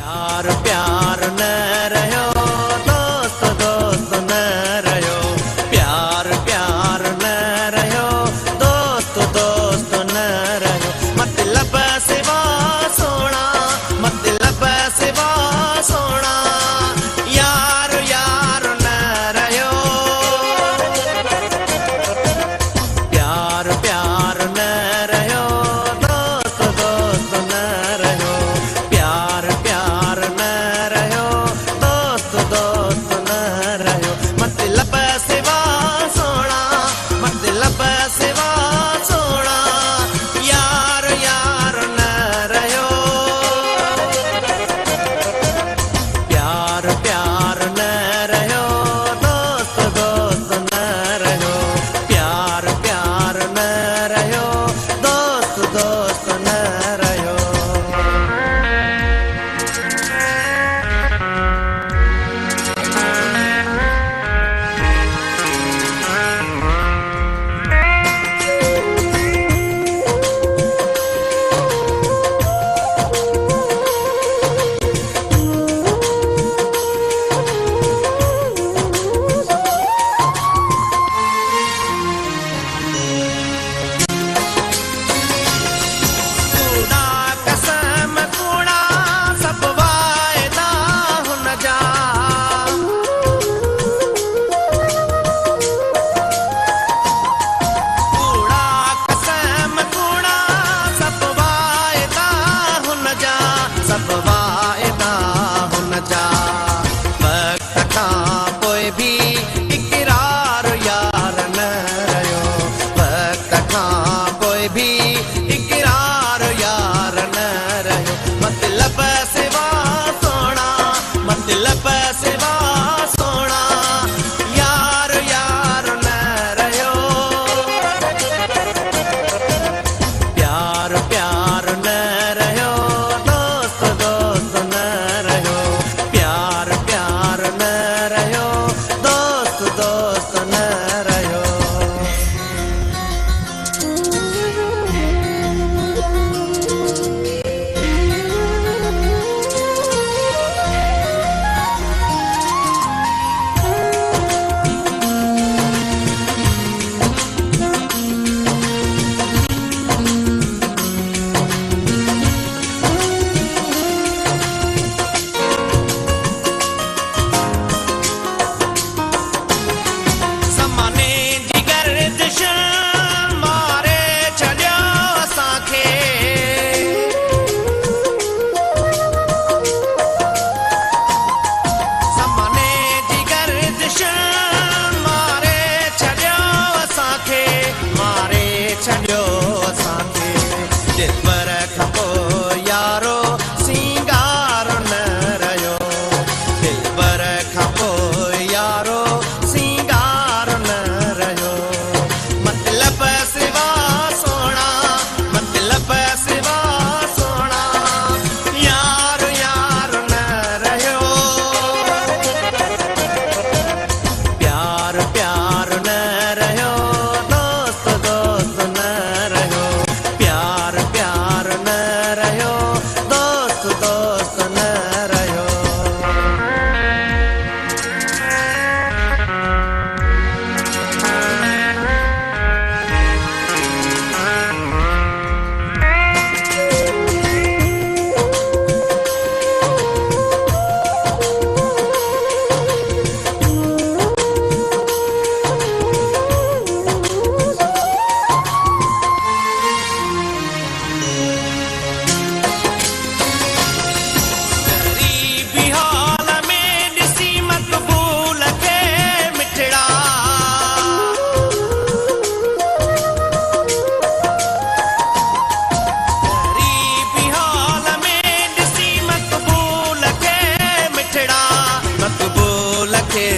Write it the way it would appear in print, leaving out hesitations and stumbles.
प्यार प्यार न रहियो दोस्त दोस्त न रहियो प्यार प्यार न रहियो दोस्त दोस्त न रहियो मतलब सिवा सोना मतलब सिवा सोना यार यार न रहियो प्यार प्यार न रहियो दोस्त दोस्त न रहियो प्यार प्यार न रहियो दोस्त दोस्त न रहियो मतलब सिवा सोना मतलब सिवा सोना यार यार न रहियो प्यार प्यार न रहियो दोस्त दोस्त न रहियो प्यार प्यार न रहियो दोस्त दोस्त न रहियो कूड़ा कसम कूड़ा सब वायदा हुन जा कूड़ा कसम कूड़ा सब वायदा हुन जा सब वायदा हुन जा वक्त खां पोइ बि इक़रार यार न रहियो वक्त खां पोइ बि इक़रार यार न रहियो मतलब सिवा सोना मतलब सिवा सोना यार यार न रहियो प्यार प्यार न रहियो दोस्त दोस्त न रहियो प्यार प्यार न रहियो दोस्त दोस्त न रहियो ज़माने जी गर्दिश मारे छॾियो असांखे ज़माने जी गर्दिश मारे छॾियो असांखे मारे छॾियो असांखे दिलबर खां पोइ यारो सिंगार न रहियो दिलबर खां पोइ यारो सिंगार न रहियो मतलब सिवा सोना मतलब सिवा सोना यार यार न रहियो प्यार प्यार न रहियो दोस्त दोस्त न रहियो प्यार प्यार न रहियो दोस्त दोस्त न रहियो गरीबी हाल में ॾिसी मक़बूल खे मिठड़ा गरीबी हाल में ॾिसी मक़बूल खे मिठड़ा मक़बूल खे